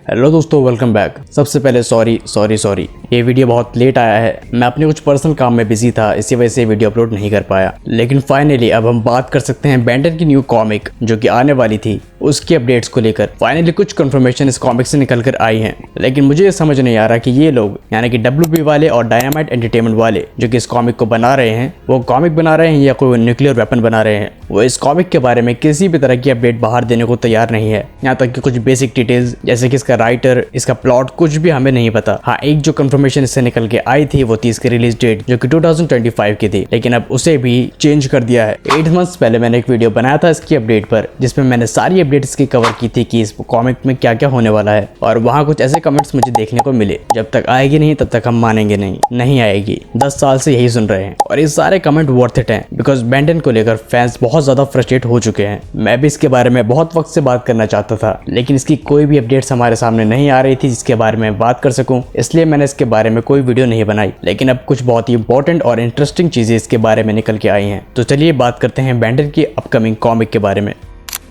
Hello दोस्तों, welcome back. सबसे पहले सॉरी ये वीडियो बहुत लेट आया है। मैं अपने कुछ पर्सनल काम में बिजी था, इसी वजह से वीडियो अपलोड नहीं कर पाया। लेकिन फाइनली अब हम बात कर सकते हैं बेन 10 की न्यू कॉमिक जो कि आने वाली थी, उसकी अपडेट्स को लेकर। फाइनली कुछ कंफर्मेशन इस कॉमिक से निकल कर आई हैं, लेकिन मुझे ये समझ नहीं आ रहा कि ये लोग यानी कि WB वाले और डायनामाइट एंटरटेनमेंट वाले जो कि इस कॉमिक को बना रहे हैं, वो कॉमिक बना रहे हैं या कोई न्यूक्लियर वेपन बना रहे हैं। वो इस कॉमिक के बारे में किसी भी तरह की अपडेट बाहर देने को तैयार नहीं है, यहाँ तक कि कुछ बेसिक डिटेल्स जैसे कि इसका राइटर, इसका प्लॉट, कुछ भी हमें नहीं पता। हाँ, एक जो कंफर्मेशन इससे निकल के आई थी वो थी इसकी रिलीज डेट जो कि 2025 की थी, लेकिन अब उसे भी चेंज कर दिया है। 8 मंथ्स पहले मैंने एक वीडियो बनाया था इसकी अपडेट पर, जिसमें मैंने सारी अपडेट इसकी कवर की थी कि इस कॉमिक में क्या क्या होने वाला है। और वहाँ कुछ ऐसे कमेंट्स मुझे देखने को मिले, जब तक आएगी नहीं तब तक हम मानेंगे नहीं आएगी। 10 साल से यही सुन रहे हैं और ये सारे कमेंट वर्थ इट हैं, बिकॉज बेन 10 को लेकर फैंस बहुत ज्यादा फ्रस्ट्रेट हो चुके हैं। मैं भी इसके बारे में बहुत वक्त से बात करना चाहता था, लेकिन इसकी कोई भी अपडेट्स हमारे सामने नहीं आ रही थी जिसके बारे में बात कर सकूं, इसलिए मैंने इसके बारे में कोई वीडियो नहीं बनाई। लेकिन अब कुछ बहुत ही इंपॉर्टेंट और इंटरेस्टिंग चीजें इसके बारे में निकल के आई हैं, तो चलिए बात करते हैं बेन 10 की अपकमिंग कॉमिक के बारे में।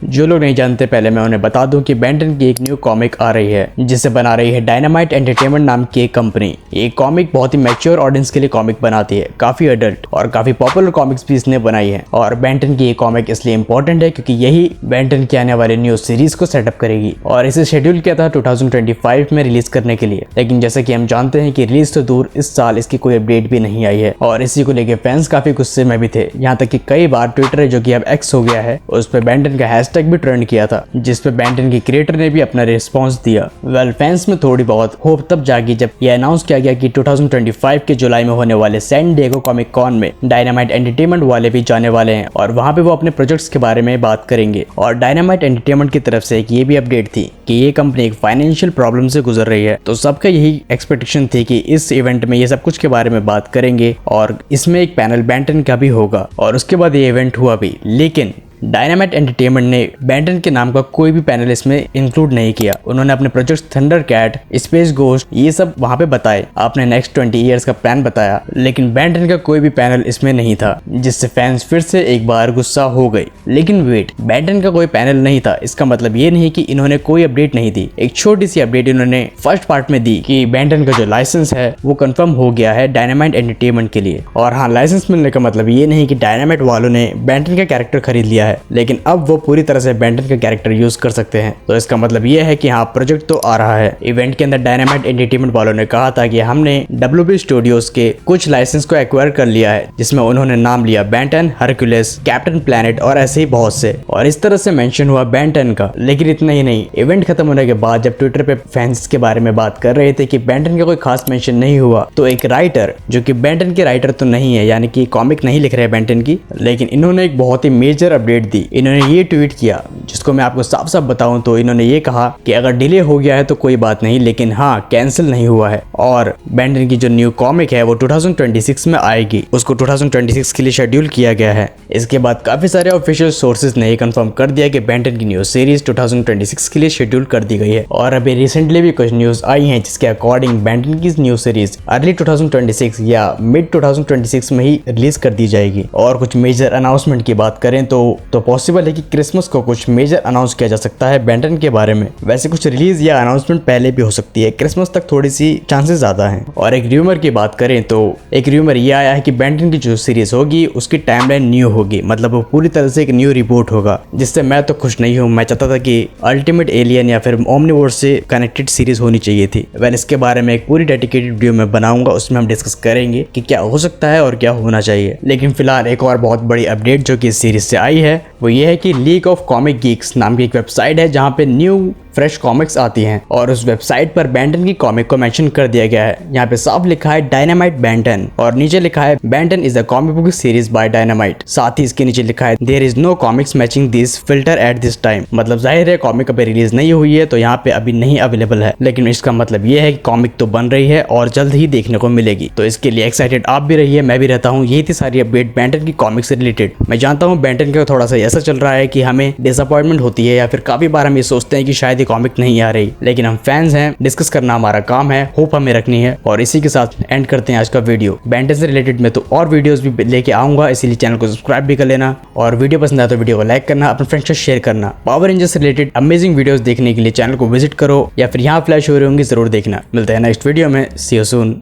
जो लोग नहीं जानते, पहले मैं उन्हें बता दूं कि बेन 10 की एक न्यू कॉमिक आ रही है जिसे बना रही है डायनामाइट एंटरटेनमेंट नाम की एक कंपनी। ये कॉमिक बहुत ही मैच्योर ऑडियंस के लिए कॉमिक बनाती है, काफी अडल्ट और काफी पॉपुलर कॉमिक्स भी इसने बनाई है। और बेन 10 की ये कॉमिक इसलिए इंपॉर्टेंट है क्योंकि यही बेन 10 की आने वाले न्यू सीरीज को सेटअप करेगी और इसे शेड्यूल किया था 2025 में रिलीज करने के लिए। लेकिन जैसे कि हम जानते हैं कि रिलीज तो दूर, इस साल इसकी कोई अपडेट भी नहीं आई है और इसी को लेकर फैंस काफी गुस्से में भी थे। यहाँ तक कि कई बार ट्विटर जो कि अब एक्स हो गया है, उस पर बेन 10 का हैशटैग भी ट्रेंड किया था, जिस पे बेन 10 के क्रिएटर ने भी अपना रिस्पांस दिया। फैंस में थोड़ी बहुत होप तब जागी जब यह अनाउंस किया गया कि 2025 के जुलाई में होने वाले सैन डिएगो कॉमिक कॉन में डायनामाइट एंटरटेनमेंट वाले भी जाने वाले हैं और वहां पे वो अपने प्रोजेक्ट्स के बारे में बात करेंगे। और डायनामाइट एंटरटेनमेंट की तरफ से एक ये भी अपडेट थी कि ये कंपनी एक फाइनेंशियल प्रॉब्लम से गुजर रही है, तो सबका यही एक्सपेक्टेशन थी कि इस इवेंट में ये सब कुछ के बारे में बात करेंगे और इसमें एक पैनल बेन 10 का भी होगा। और उसके बाद ये इवेंट हुआ भी, लेकिन डायनामाइट एंटरटेनमेंट ने बेन 10 के नाम का कोई भी पैनल इसमें इंक्लूड नहीं किया। उन्होंने अपने प्रोजेक्ट थंडरकैट, स्पेस घोस्ट, ये सब वहां पे बताए, आपने नेक्स्ट 20 इयर्स का प्लान बताया, लेकिन बेन 10 का कोई भी पैनल इसमें नहीं था, जिससे फैंस फिर से एक बार गुस्सा हो गई। लेकिन वेट, बेन 10 का कोई पैनल नहीं था, इसका मतलब ये नहीं कि इन्होंने कोई अपडेट नहीं दी। एक छोटी सी अपडेट इन्होंने फर्स्ट पार्ट में दी कि बेन 10 का जो लाइसेंस है वो कंफर्म हो गया है डायनामाइट एंटरटेनमेंट के लिए। और हाँ, लाइसेंस मिलने का मतलब ये नहीं कि डायनामाइट वालों ने बेन 10 का कैरेक्टर खरीद लिया है, लेकिन अब वो पूरी तरह से बेन 10 का कैरेक्टर यूज कर सकते हैं। तो इसका मतलब ये है कि हाँ, प्रोजेक्ट तो आ रहा है। इवेंट के अंदर डायनामाइट एंटरटेनमेंट वालों ने कहा था कि हमने WB स्टूडियोज के कुछ लाइसेंस को एक्वायर कर लिया है, जिसमें उन्होंने नाम लिया बेन 10, हरक्यूलिस, कैप्टन प्लैनेट और ऐसे ही बहुत से, और इस तरह से मेंशन हुआ बेन 10 का। लेकिन इतना ही नहीं, इवेंट खत्म होने के बाद जब ट्विटर पे फैंस के बारे में बात कर रहे थे कि बेन 10 का कोई खास मेंशन नहीं हुआ, तो एक राइटर जो कि बेन 10 के राइटर तो नहीं है, यानी कि कॉमिक नहीं लिख रहे बेन 10 की, लेकिन इन्होंने एक बहुत ही मेजर अपडेट दी। इन्होंने ये ट्वीट किया जिसको मैं आपको साफ साफ बताऊं तो इन्होंने ये कहा कि अगर डिले हो गया है तो कोई बात नहीं, लेकिन हाँ, कैंसिल नहीं हुआ है और बेन 10 की जो न्यू कॉमिक है वो 2026 में आएगी, उसको 2026 के लिए शेड्यूल किया गया है। इसके बाद काफी सारे ऑफिशियल सोर्सेज ने कंफर्म कर दिया कि बेन 10 की न्यू सीरीज 2026 के लिए शेड्यूल कर दी गई है। और अभी रिसेंटली भी कुछ न्यूज आई हैं जिसके अकॉर्डिंग बेन 10 की न्यू सीरीज अर्ली 2026 या मिड 2026 में ही रिलीज कर दी जाएगी। और कुछ मेजर अनाउंसमेंट की बात करें तो पॉसिबल है कि क्रिसमस को कुछ मेजर अनाउंस किया जा सकता है बेन 10 के बारे में। वैसे कुछ रिलीज या अनाउंसमेंट पहले भी हो सकती है, क्रिसमस तक थोड़ी सी चांसेस ज्यादा हैं। और एक र्यूमर की बात करें तो एक र्यूमर ये आया है कि बेन 10 की जो सीरीज होगी उसकी टाइमलाइन न्यू होगी, मतलब वो पूरी तरह से एक न्यू रिपोर्ट होगा, जिससे मैं तो खुश नहीं हूँ। मैं चाहता था कि अल्टीमेट एलियन या फिर ओमनिवोर्स से कनेक्टेड सीरीज होनी चाहिए थी। वैन इसके बारे में एक पूरी डेडिकेटेड वीडियो में बनाऊंगा, उसमें हम डिस्कस करेंगे कि क्या हो सकता है और क्या होना चाहिए। लेकिन फिलहाल एक और बहुत बड़ी अपडेट जो कि इस सीरीज से आई है वो ये है कि लीग ऑफ कॉमिक गीक्स नाम की एक वेबसाइट है जहां पे न्यू फ्रेश कॉमिक्स आती हैं और उस वेबसाइट पर बेन 10 की कॉमिक को मेंशन कर दिया गया है। यहाँ पे साफ लिखा है डायनामाइट बेन 10 और नीचे लिखा है Ben 10 is a comic book series by dynamite. साथ ही इसके नीचे लिखा है there is no comics matching this filter at this time. मतलब जाहिर है कॉमिक अभी रिलीज नहीं हुई है तो यहाँ पे अभी नहीं अवेलेबल है, लेकिन इसका मतलब ये है कि कॉमिक तो बन रही है और जल्द ही देखने को मिलेगी। तो इसके लिए एक्साइटेड आप भी रहिए, मैं भी रहता हूँ। यही थी सारी अपडेट बेन 10 की कॉमिक से रिलेटेड। मैं जानता हूँ बेन 10 का थोड़ा सा ऐसा चल रहा है कि हमें डिसअपॉइंटमेंट होती है या फिर काफी बार हम ये सोचते हैं कि शायद ये कॉमिक नहीं आ रही, लेकिन हम फैंस हैं, डिस्कस करना हमारा काम है, होप हमें रखनी है। और इसी के साथ एंड करते हैं आज का वीडियो। बेन 10 से रिलेटेड में तो और वीडियोस भी लेके आऊंगा, इसीलिए चैनल को सब्सक्राइब भी कर लेना और वीडियो पसंद आया तो वीडियो को लाइक करना, अपने फ्रेंड्स से शेयर करना। पावर रेंजर्स से रिलेटेड अमेजिंग वीडियोस देखने के लिए चैनल को विजिट करो या फिर यहाँ फ्लैश हो रही होंगी, जरूर देखना। मिलते हैं नेक्स्ट वीडियो में, सी यू सून।